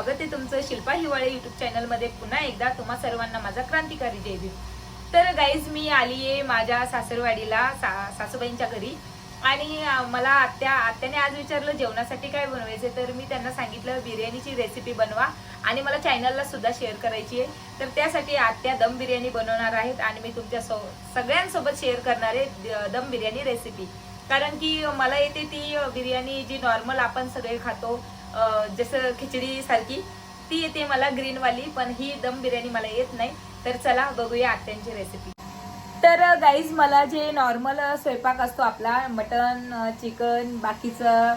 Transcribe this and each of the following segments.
स्वागत आहे तुमचं शिल्पा हिवाळे युट्यूब चॅनलमध्ये पुन्हा एकदा तुम्हा सर्वांना माझा क्रांतिकारी जय भीम। तर गाईज मी आली आहे माझ्या सासरवाडीला सासूबाईंच्या घरी आणि मला आत्याने आज विचारलं जेवणासाठी काय बनवायचं, तर मी त्यांना सांगितलं बिर्याणीची रेसिपी बनवा आणि मला चॅनलला सुद्धा शेअर करायची आहे। तर त्यासाठी आत्या दम बिर्याणी बनवणार आहेत आणि मी तुमच्या सगळ्यांसोबत शेअर करणार आहे दम बिर्याणी रेसिपी। कारण की मला येते ती बिर्याणी जी नॉर्मल आपण सगळे खातो जसं खिचडी सारखी ती येते मला ग्रीन वाली, पण ही दम बिर्याणी मला येत नाही। तर चला बघूया आत्यांची रेसिपी। तर गाईज मला जे नॉर्मल स्वयंपाक असतो आपला मटन चिकन बाकीचं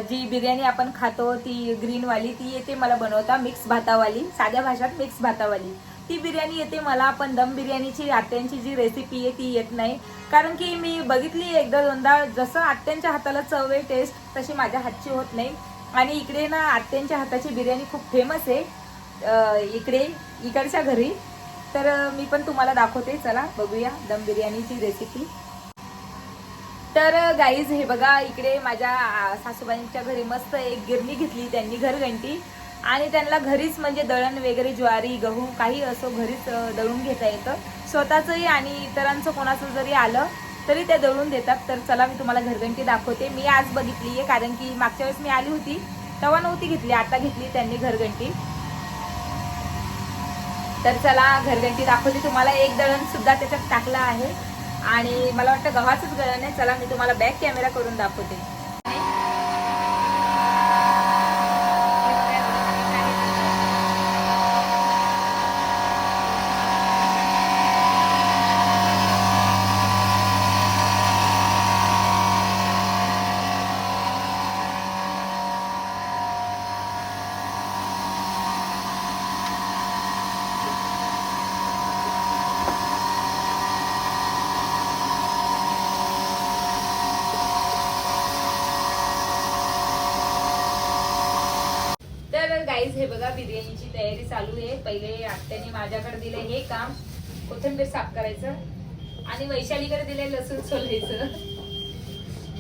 जी बिर्याणी आपण खातो ती ग्रीन वाली ती येते मला बनवता, मिक्स भातावाली, साध्या भाषात मिक्स भातावाली ती बिर्याणी येते मला। पण दम बिर्याणीची आत्यांची जी रेसिपी आहे ती येत नाही, कारण की मी बघितली एकदा दोनदा, जसं आत्यांच्या हाताला चव आहे टेस्ट तशी माझ्या हातची होत नाही। आणि इकडे ना आत्यांच्या हाताची बिर्याणी खूप फेमस आहे इकडच्या घरी, तर मी पण तुम्हाला दाखवते, चला बघूया दम बिर्याणीची रेसिपी। तर गाईज हे बघा, इकडे माझ्या सासूबाईंच्या घरी मस्त एक गिरणी घेतली त्यांनी घरघंटी, आणि त्यांना घरीच म्हणजे दळण वगैरे ज्वारी गहू काही असो घरीच दळून घेता येतं स्वतःचंही, आणि इतरांचं कोणाचं जरी आलं तरी ते दळून देतात। तर चला मी तुम्हाला घरघंटी दाखवते। मी आज बघितली आहे, कारण की मागच्या वेळेस मी आली होती तेव्हा नव्हती घेतली, आता घेतली त्यांनी घरघंटी। तर चला घरघंटी दाखवते तुम्हाला। एक दळण सुद्धा त्याच्यात टाकला आहे आणि मला वाटतं गव्हाचंच दळण आहे। चला मी तुम्हाला बॅक कॅमेरा करून दाखवते। गाईज हे बघा बिर्याणीची तयारी चालू आहे। पहिले आत्याने माझ्याकडे दिले हे काम, कोथिंबीर साफ करायचं, आणि वैशालीकडे दिले लसूण सोलायचं।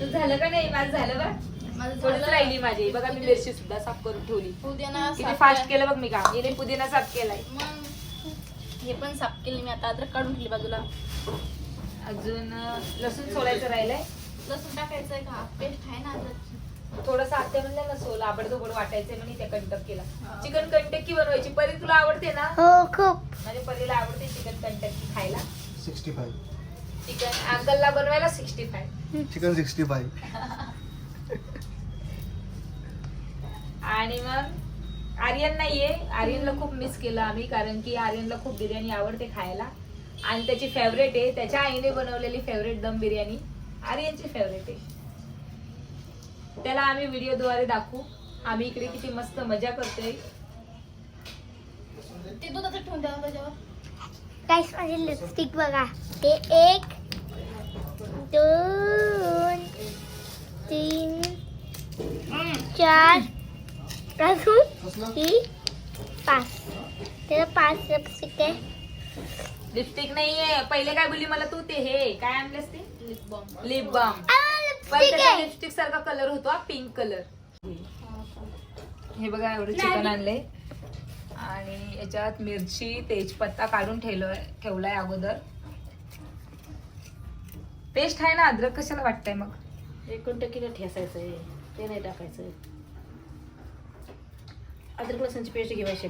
तू झालं का नाही? माझं झालं बा, थोडंच राहिली माझी। बघा मी मिरची सुद्धा साफ करून ठेवली, किती फास्ट केलं बघ मी काम। इथे पुदिना साफ केलाय, हे पण साफ केली मी। आता अद्रक काढून ठेवली बाजूला, अजून लसूण सोलायचं राहिलंय। लसूण टाकायचंय का? पेस्ट आहे ना अद्रकची, थोडंसं आत्या म्हणलं ना सोल आबडधोबड वाटायचंय म्हणे, त्या कंटक केला। चिकन कंटक्की बनवायची। परी तुला आवडते ना? हो खूप, माझ्या परीला आवडते चिकन कंटक्की खायला। 65 चिकन अंकलला बनवायला 65 चिकन 65 आणि मग आर्यन नाहीये, आर्यनला खूप मिस केलं आम्ही, कारण की आर्यनला खूप बिर्याणी आवडते खायला आणि त्याची फेवरेट आहे, त्याच्या आईने बनवलेली फेवरेट दम बिर्याणी आर्यनची फेवरेट आहे। त्याला आम्ही व्हिडिओद्वारे दाखवू आम्ही इकडे किती मस्त मजा करतोय। ते दुधाचं ठेवून द्या त्याच्यावर। गाइस माझी लिपस्टिक बघा, ते 1 2 3 4 अजून ही 5, त्याला 5 लिपस्टिक आहे। लिपस्टिक नाहीये, पहिले काय बोलली मला तू, ते हे काय आणलेस ते लिप बाम। लिप बाम, पण त्याचा लिपस्टिक सारखा कलर होतो पिंक कलर। हे बघा एवढं चिकन आणलंय आणि याच्यात मिरची तेजपत्ता काढून ठेवलाय अगोदर। पेस्ट आहे ना अद्रक, कशाला वाटतंय मग? 1 कंटकीला ठेसायचंय, ते नाही टाकायचं। अद्रक लसूणची पेस्ट घ्यायची।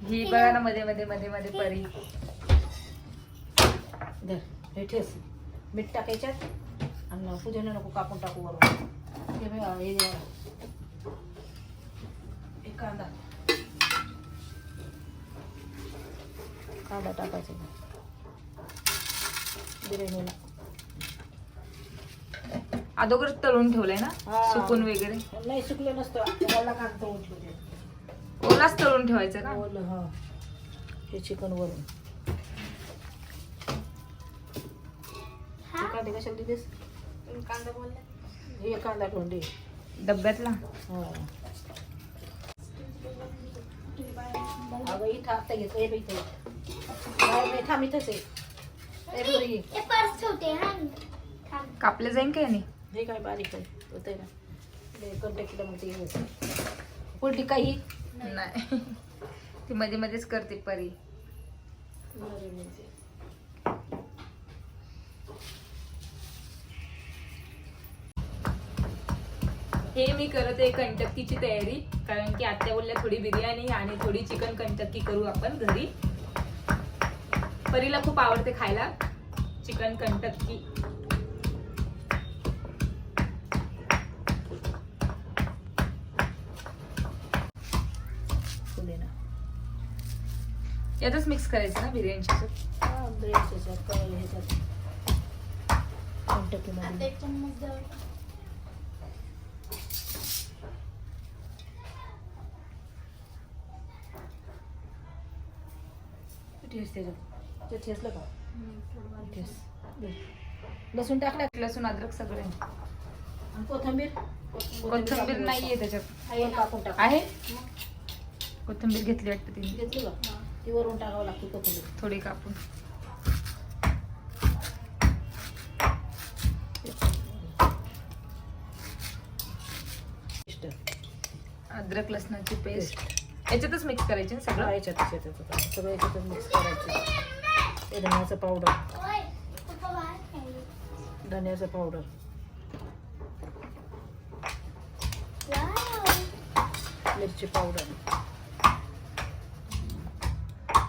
ही बघा ना मध्ये मध्ये मध्ये मध्ये परी धर, हे ठेस, मीठ टाकायच्यात आणि पुदिना नको कापून टाकू वरून। हे बघा, हे द्या एक कांदा टाकायचा बिर्याणीला। अगोदर तळून ठेवलंय ना हा. सुकून वगैरे? नाही सुकलं नसतं, ओला कांदा तळून ठेवले, ओलाच तळून ठेवायचं ना? ओलं। हा, हे चिकन वरून। कांदे कशाला दिलेस? कांदा बोलला, हे कांदा ठेवून दे डब्यातला। हो अगं इथं आता घेतलं, हे इथे बाहेर नाही, थांब इथंच आहे। हे पर्स होते हा, कापले जाईन काय नाही? हे काय बारीक आहे होतंय ना, कंटकीला मग ते उलटी काही नाही ती मध्ये मध्येच करते परी. हे मी करत आहे कंटक्कीची तयारी, कारण की आत्या बोलल्या थोडी बिर्याणी आणि थोडी चिकन कंटक्की करू आपण घरी. परीला खूप आवडते खायला चिकन कंटक्की. यातच मिक्स करायचं ना बिर्याणीच्या ठेसलं का लसूण टाकला, लसूण अद्रक सगळे. आणि कोथिंबीर कोथिंबीर नाहीये त्याच्यात. कापून टाक आहे कोथिंबीर घेतली वाटतं तिने. घेतली का ती वरून टाकावं लागते कोथिंबीर थोडी कापून. अद्रक लसणाची पेस्ट याच्यातच मिक्स करायची ना सगळं. सगळं याच्यातच मिक्स करायचं. धण्याचं पावडर, धण्याचं पावडर, मिरची पावडर,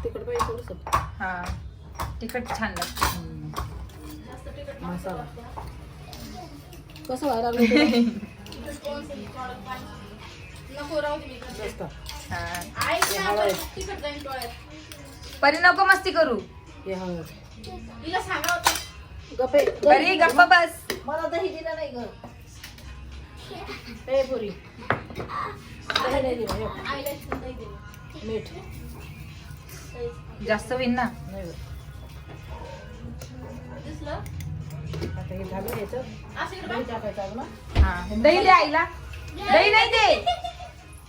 तिखट पाहिजे थोडंसं. हा तिखट छान लागतं. मसाला कसं व्हायला लागलं जास्त. परी नको मस्ती करू. हे हळद गप्पे परी गप्प बस. मला दही दिलं नाही ग. ए पुरी दही नाही दिलं. मीठ जास्त होईल ना. नाही बघ. आता हे झालं याचं दही टाकायचं ना. हा दही दे आईला. दही नाही दे.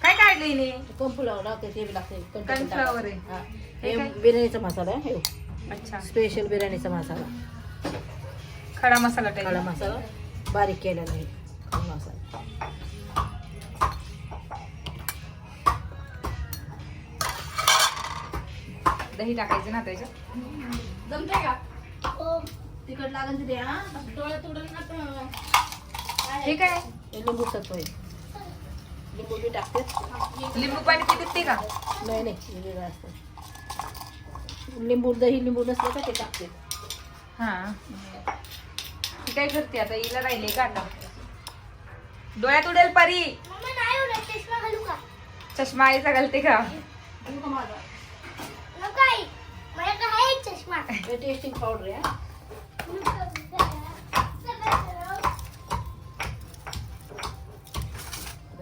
काय काढलं हिने. कॉर्नफ्लॉवर लागते ते बी लागते. कॉर्नफ्लॉवर आहे. हा हे हे काय? बिर्याणीचा मसाला आहे. हे अच्छा स्पेशल बिर्याणीचा मसाला, खडा मसाला काळा टाईप. मसाला बारीक केलेला आहे. काळा मसाला दही टाकायचं ना त्याच्यात. जमते का तिखट लागेल तिथे. हा हे काय लिंबू सत्व आहे. लिंबू बी टाकते. लिंबू पाणी पिते ते का. नाही नाही हे वेगळं असतं. लिंबू दही लिंबू नसलं का ते टाकते. हा ती काय करते आता. हिला राहिले का आता. डोळ्यात उडेल परी. चष्मा आईचा घालते का. हे टेस्टिंग पावडर आहे.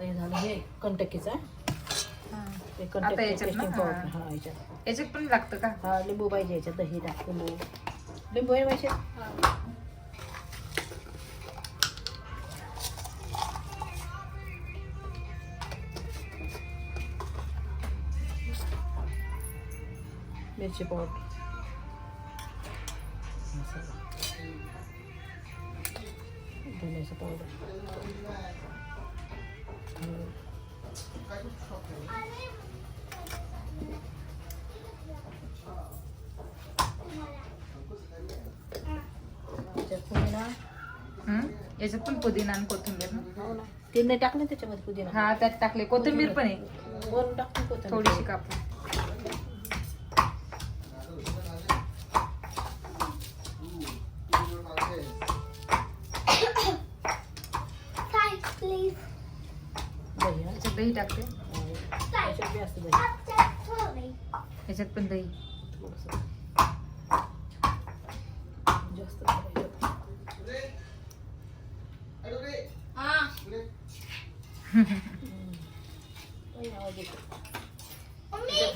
हे झालं हे कंटकीचा. हे आता कंटकी याच्यात ना. Testing powder. हा. हा याच्यात याच्यात पण लागतं का. हा लिंबू पाहिजे याच्यात. दही टाक लिंबू. लिंबू आहे पाहिजे. मिरची पावडर, मसाला, धण्याचं पावडर, याच्यात पण पुदिना आणि कोथिंबीर ना. हो ना. ते नाही टाकलं त्याच्यामध्ये पुदिना. हा त्यात टाकले. कोथिंबीर पण आहे वरून टाकून कोथिंबीर थोडीशी कापून. दही. हा. याच्यात दही टाकते. याच्यात बी असतं दही. याच्यात पण दही. थोडंसं. जास्त करायचं.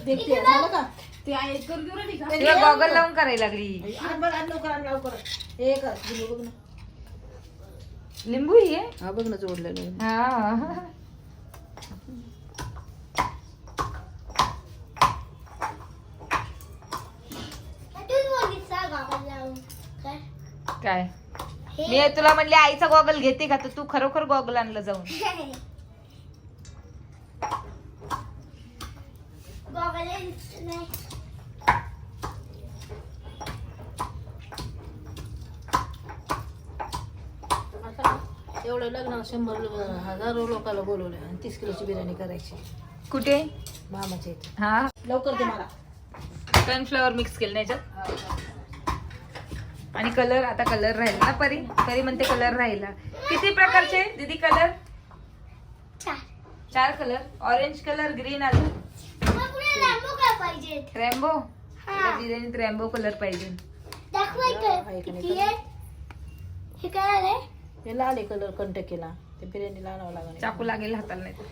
देखते झालं का ते आहे तिला गॉगल लावून करायला लागली. आण बरं आण लवकर आण लवकर. हे कर लिंबू बघ ना. लिंबू ही आहे. हा बघ ना जोडलेलं. हा काय मी तुला म्हणले आईचा गॉगल घेते का, तर तू खरोखर गॉगल आणलं जाऊन. आता एवढं लग्नाला 100 लोकांना बोलवले आणि 30 किलोची बिर्याणी करायची कुठे? मामाच्या इथे. हा, लवकर दे मला. कॉर्नफ्लॉवर मिक्स केलं नाही याच्यात. आणि कलर, आता कलर राहील ना परी? परी म्हणते कलर राहिला. किती प्रकारचे दीदी colour? 4 colour. Orange colour, green, अजून रॅम्बो. बिर्याणीत रॅम्बो कलर पाहिजे. हे लाल कलर कंट केला, ते बिर्याणीला आणावं लागेल. चाकू लागेल हाताला नाही तर.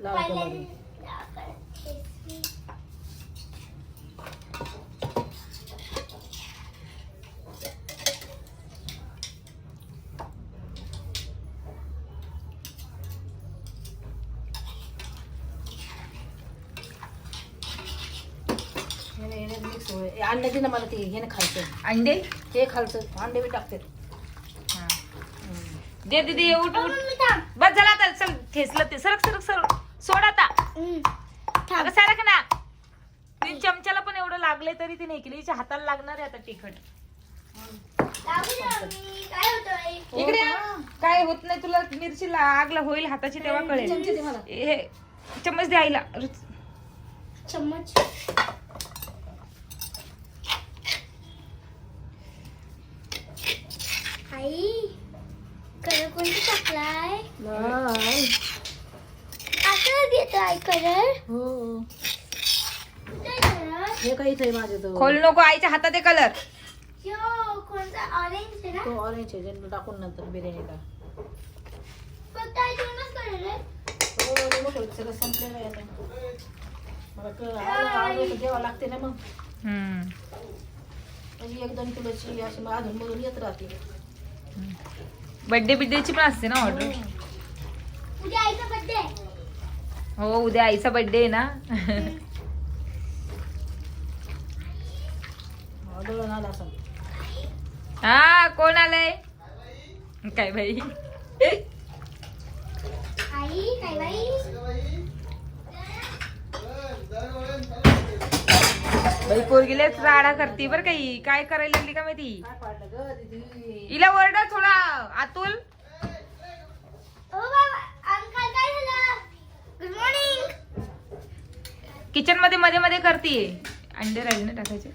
लाल कलर. मिक्स होईल. अंडे दे ना मला, ते हे खायचं. अंडे हे खालचं अंडे बी टाकते. दे दीदी, उठ उठ. बस झाला आता. चल, ठेसलं ते. सरक सरक सरक. सोड आता. अगं सरक ना. 3 चमच्याला पण एवढं लागले तरी ती नाही केली. हिच्या हाताला लागणार आहे आता तिखट. इकडे आ. काय होत नाही तुला. मिरची लागला होईल हाताची तेव्हा कळेल. चमचे दे मला. हे चम्मच दे आईला. चम्मच. आई कलर कोणता टाकलाय? नाही. असं देतो आई कलर. हो, कुठे कलर? हे काहीच आहे माझ्या जवळ. खोल नको. आईच्या हातात आहे कलर. यो कोणता ऑरेंज आहे ना? तो ऑरेंज आहे, ज्यांना टाकून नंतर बिर्याणीला. फक्त आई दोनच कलर आहे. हो, नको सगळं संपलेलं आहे आता. मला आलं द्यावं लागते ना मग. म्हणजे 1-2 किलोची अशी अधून मधून येत राहते. बर्थडे बिड्डेची पण असते ना ऑर्डर. उद्या आईचा बर्थडे आहे. हो, उद्या आईचा बर्थडे आहे ना. दळून आला असं. हा, कोण आलंय? काय बाई? आई काय बाई? बाई पोरगीलेच राडा करते बर काही. काय करायला लागली का माहिती? काय पाडलं ग दीदी? हिला ओरडा थोडा. अतुल, ओ बाबा, अंकल काय झालं? Good morning. किचन मध्ये मध्ये मध्ये करतीये. अंडे राहिले ना टाकायचे.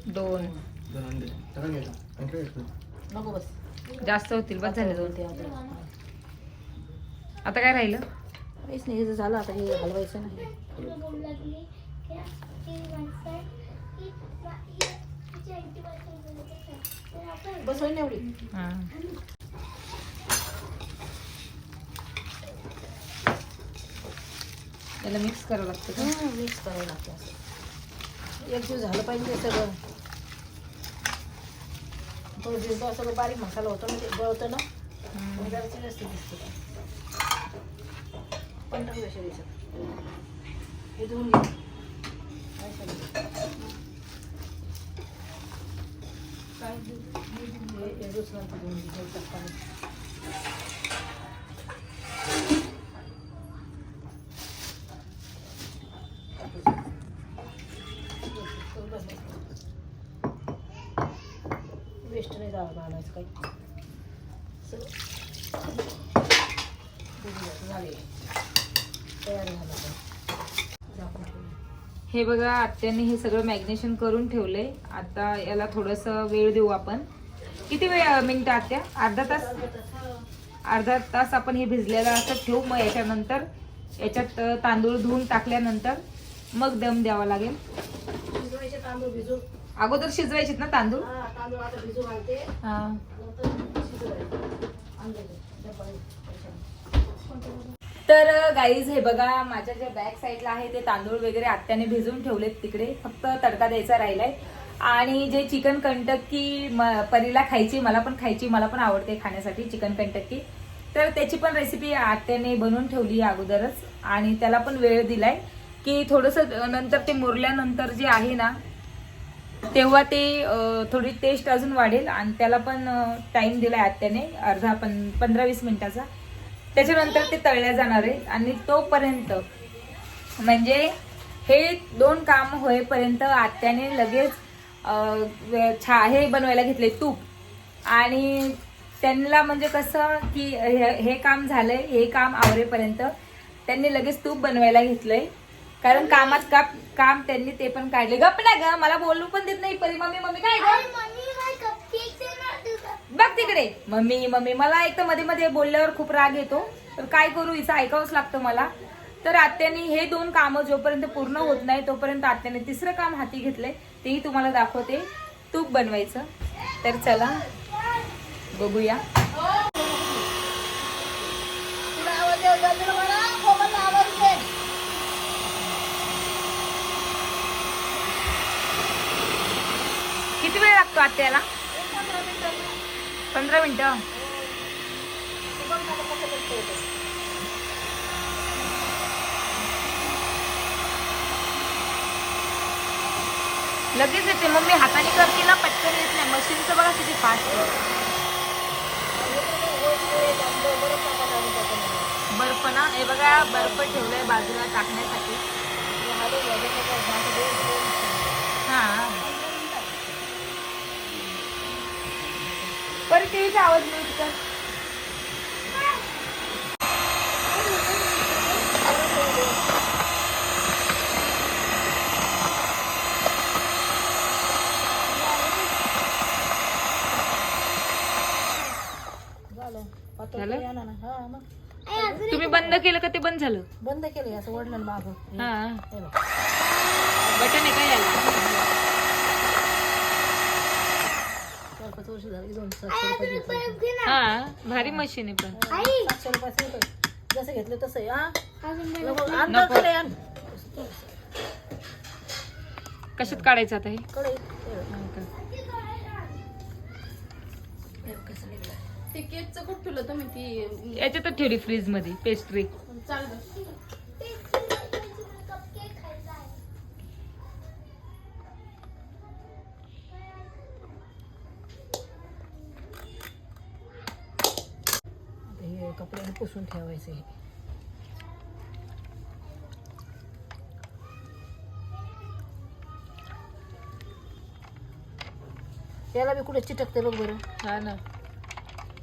दोन. नको बस. जास्त होतील. बस झाले 2. ते आता आता काय राहिलं? काहीच नाही. हे झालं आता. हे हलवायचं नाही. बस होईल ना एवढी. हा. त्याला मिक्स करावं लागतं का? मिक्स करावं लागतं असं. एक दिवस झालं पाहिजे सगळं. तो दिवस सगळं बारीक मसाला होतो ना, ते गळतं ना. मग जरासं जास्त दिसतं. पण टाकू अशा दिवसात. हे धुवून घे. काय हे दुसऱ्यांचं धुवून घे. वेस्ट नाही जावं घालायचं काही. झाले तयार झालं. हे बघा, आत्याने हे सगळं मॅग्नेशन करून ठेवलंय. आता याला थोडस वेळ देऊ आपण. किती वेळ मिनिटं आत्या? अर्धा तास. अर्धा तास आपण हे भिजलेलं असं ठेवू. मग याच्यानंतर याच्यात तांदूळ धुवून टाकल्यानंतर मग दम द्यावा लागेल. शिजवायचे तांदूळ भिजून. अगोदर शिजवायचे ना तांदूळ? तांदूळ आता भिजू घालते. हा. नंतर शिजवायचे. तर गाईज हे बघा माझ्या जे बॅक साईडला आहे ते तांदूळ वगैरे आत्याने भिजून ठेवलेत तिकडे, फक्त तडका द्यायचा राहिलाय. आणि जे चिकन कंटक्की परीला खायची, मला पण खायची, मला पण आवडते खाण्यासाठी चिकन कंटक्की. तर त्याची पण रेसिपी आत्याने बनवून ठेवली अगोदरच आणि त्याला पण वेळ दिलाय की थोडंसं नंतर ते मुरल्यानंतर जे आहे ना तेव्हा ते थोडी टेस्ट अजून वाढेल आणि त्याला पण टाइम दिलाय आत्याने अर्धा 15-20 मिनिटाचा. त्याच्यानंतर ते तळल्या जाणार आहे आणि तोपर्यंत म्हणजे हे 2 काम होईपर्यंत आत्याने लगेच हे बनवायला घेतले तूप. आणि त्यांना म्हणजे कसं की हे काम झालंय, हे काम आवरेपर्यंत त्यांनी लगेच तूप बनवायला घेतलंय, कारण कामात काम त्यांनी ते पण काढले. गप ना ग, मला बोलू पण देत नाही परी. मम्मी काय ग, बघ तिकडे मम्मी. मला एक तर मध्ये मध्ये बोलल्यावर खूप राग येतो, तर काय करू, हिचं ऐकावंच लागतं मला. तर आत्याने हे 2 कामं जोपर्यंत पूर्ण होत नाही तोपर्यंत आत्याने 3रं काम हाती घेतलंय, तेही तुम्हाला दाखवते, तूप बनवायचं. तर चला बघूया. किती वेळ लागतो आत्याला? 15 मिनिटं. लगेच येते. मम्मी हाताने करते ना, पटकन येत नाही. मशीनचं बघा किती फास्ट आहे. बर्फ ना, हे बघा बर्फ ठेवलाय बाजूला टाकण्यासाठी. हा परत टीव्हीचा आवाज म्यूट कर. तुम्ही बंद केलं का ते बंद झालं? बंद केलं असं वडलं माग. हा बटन आहे का याला? 4-5 वर्ष झाली. 700 रुपये. हा भारी मशीन आहे पण. 700 रुपये जसं घेतलं तसं आहे. कशात काढायचं आता हे? ते केकचं कुठं ठेवलं तुम्ही? ती याच्यातच ठेवली फ्रीज मध्ये पेस्ट्री. चालेल. हे कपड्याने पुसून ठेवायचे. त्याला बी कुठे चिटकते बघ बरं. हा ना,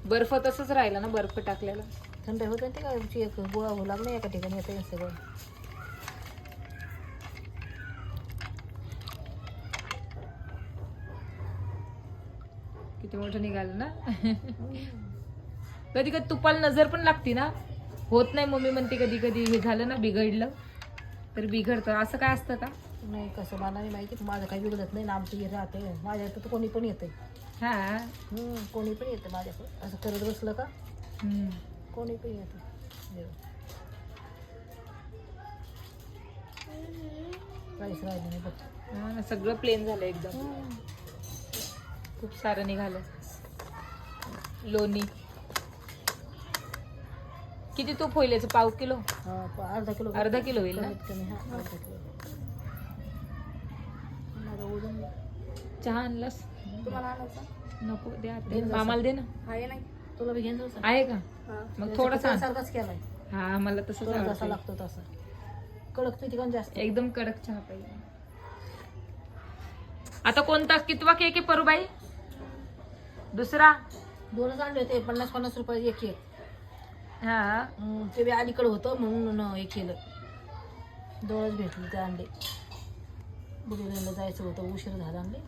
बर्फ तसंच राहिला ना, बर्फ टाकलेला. थंड होतं ते काय एक गोळा होऊ लागला एका ठिकाणी येतं सगळं. किती मोठं निघालं ना. कधी कधी तुपाला नजर पण लागते ना, होत नाही. मम्मी म्हणते कधी कधी हे झालं ना, बिघडलं तर बिघडतं. असं काय असतं का? नाही कसं मला नाही माहिती. माझं काही बिघडत नाही ना, आमचं हे राहते. माझ्या इथं तर कोणी पण येतं. हा कोणी पण येतं माझ्याकडं. असं करत बसलं का कोणी पण येतं. काहीच राहिलं नाही बघ. हा ना, सगळं प्लेन झालं एकदम. खूप सारं निघालं. लोणी किती तूप होईल याचं? पाव किलो? अर्धा किलो. अर्धा किलो होईल ना? कमी. हा अर्धा किलो. माझं वजन चहा आणलास? तुम्हाला आणायचा? नको, द्या मामाला दे ना. आहे नाही तुला बी घ्यायचं आहे का? मग थोडासा सारखाच केलाय. हा मला तसंच जसा आवडतं. लागतो तसा. कडक पिठी पण जास्त. एकदम कडक चहा पाहिजे. आता कोणता कितवा केक आहे परूबाई? दुसरा? 2च आणले होते. 50-50 रुपये एक केक. हा ते बी अलीकडे होतं म्हणून हे केलं. 2च भेटले ते अंडे. बुधवारीला जायचं होतं, उशीर झाला. आणले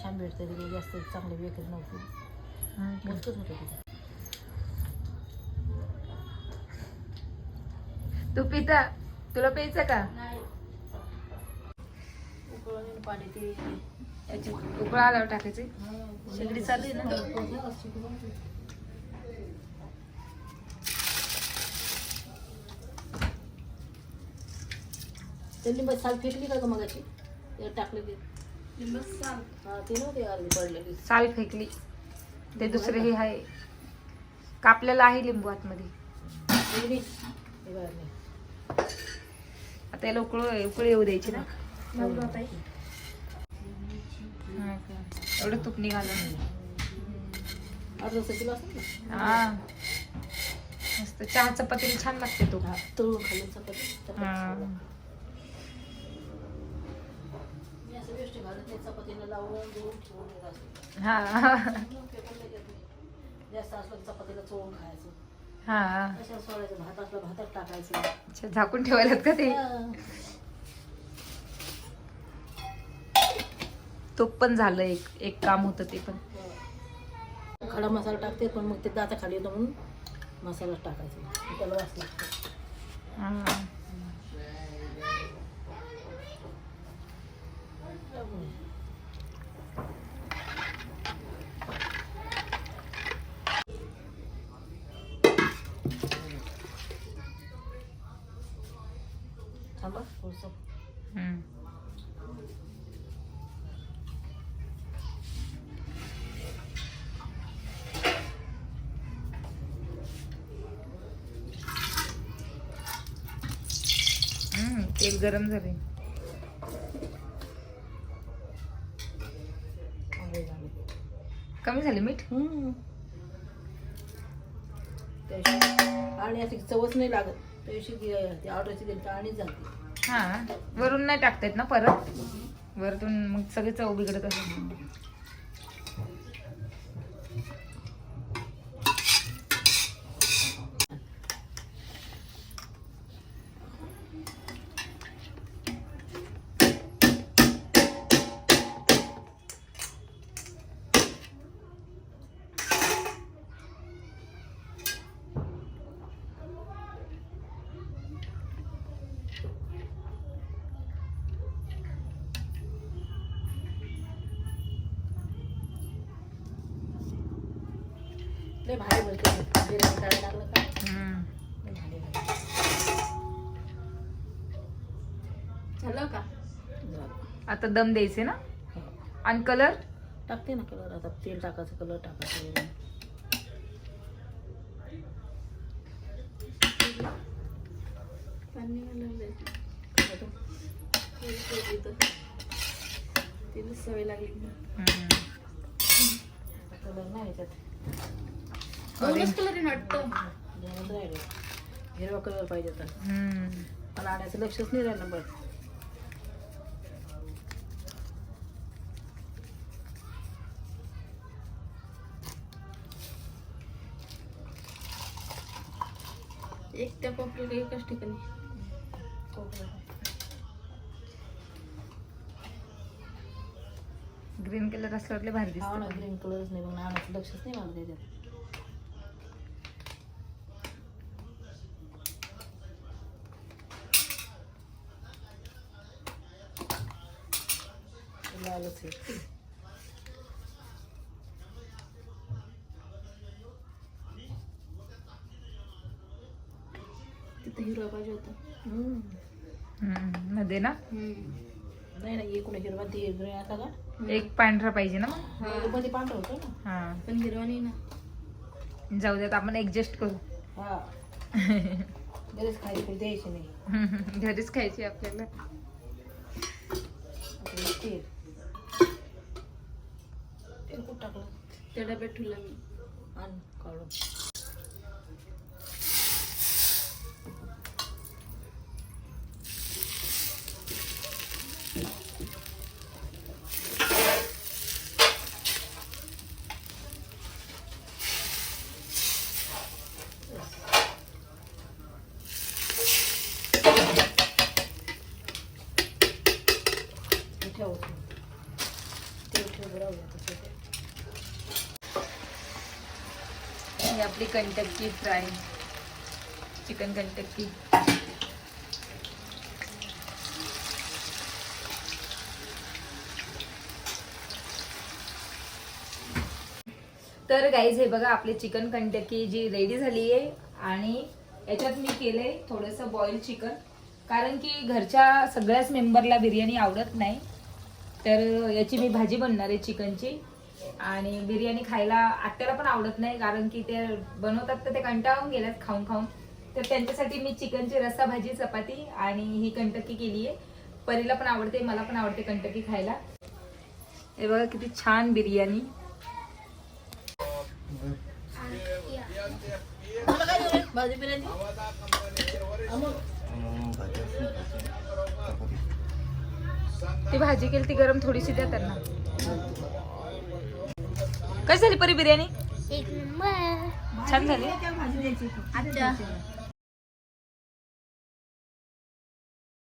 छान भेटते तिथे, जास्त चांगले विकत नव्हते. मस्तच होतं तिथे. तू पिता? तुला प्यायचं का? उकळून पाणी ते याच्यात उकळा आल्यावर टाकायचे. शेगडी चालू आहे ना. ते लिंबाची साल फेकली का ग मगाची ते टाकलेली लिंबू साल. हा ते नव्हते अर्धी पडलेली साल फेकली. ते दुसरे हे आहे, कापलेलं आहे लिंबू आतमध्ये. फेकली. हे बघ नाही. आता याला उकळी येऊ द्यायची ना. एवढं तूप निघालं. अर्धा किलो असेल ना. हा मस्त चहा चपातीला छान लागते तो. हा, तळून खाल्लं चपाती. हा. मी असं वेस्ट घालत नाही, चपातीला लावून देऊन ठेवून देत असते. हा जास्त असलं की चपातीला चोळून खायचं. हा अशा सोडायचं, भात असलं भातात टाकायचं. अच्छा, झाकून ठेवायलात का ते? हा. तूप पण झालं, एक काम होतं ते पण. खडा मसाला टाकते पण मग ते दाता खाली येतो म्हणून मसाला टाकायचा, त्याला वास लागतो. हा. थांबा थोडंसं. हम्म. तेल गरम झाले. कमी झाले मीठ. आणि अशी चवच नाही लागत त्याशी ती ऑर्डरची दिली तर आणि जाते. हा वरून नाही टाकतायत ना परत, वरतून मग सगळे चव बिघडत असेल. लय भारी बोलते बिर्याणी करायला लागलं का हम्म. लय भारी लागतं. झालं का? झालं. आता दम द्यायचे ना. हो. आणि कलर टाकते ना कलर, आता तेल टाकायचं, कलर टाकायचं. पाणी घालवलंय. तिला सवय लागली. कलर नाही याच्यात दोनच कलर आहे वाटतं. दोनच राहिले. हिरवा कलर पाहिजे तर हम्म. मला आणायचं लक्षच नाही राहिलं. बरं एक त्या पपरीला एकाच ठिकाणी. ग्रीन कलर असल्यावर लय भारी हा ना, दिसतं. ग्रीन कलरच नाही मग आणायचं लक्षच नाही मला त्याच्यात. लालच आहे. तिथं हिरवा पाहिजे होता. मध्ये ना नाही ना, इकडे हिरवा ते ग्रे आता का एक पांढरा पाहिजे ना मग. मध्ये पांढरं होतं ना. हा पण हिरवा नाही ना. जाऊ द्यात, आपण ऍडजस्ट करू. हा बरेच खायचे द्यायचे नाही. घरीच खायची आपल्याला. आता तेल तेल कुठं टाकलं त्या डब्यात ठेवला मी. आण काढून. ही आपली कंटक्की फ्राय, चिकन कंटक्की. तर गाईज हे बघा, आपले चिकन कंटक्की जी रेडी झाली आहे. आणि याच्यात मी केलंय थोडंसं बॉईल चिकन. कारण की घरच्या सगळ्याच मेंबरला बिर्याणी आवडत नाही. तर याची मी भाजी बनणार आहे चिकनची. आणि बिर्याणी खायला आत्याला पण आवडत नाही, कारण की ते बनवतात तर ते कंटाळून गेल्यात खाऊन खाऊन. तर त्यांच्यासाठी मी चिकनची रस्सा भाजी, चपाती आणि ही कंटकी केली आहे. परीला पण आवडते, मला पण आवडते कंटकी खायला. हे बघा किती छान बिर्याणी. भाजी बिर्याणी ती भाजी केली ती गरम थोडीशी द्या त्यांना. कशी झाली परी बिर्याणी? एक नंबर. छान झाली. भाजी द्यायची.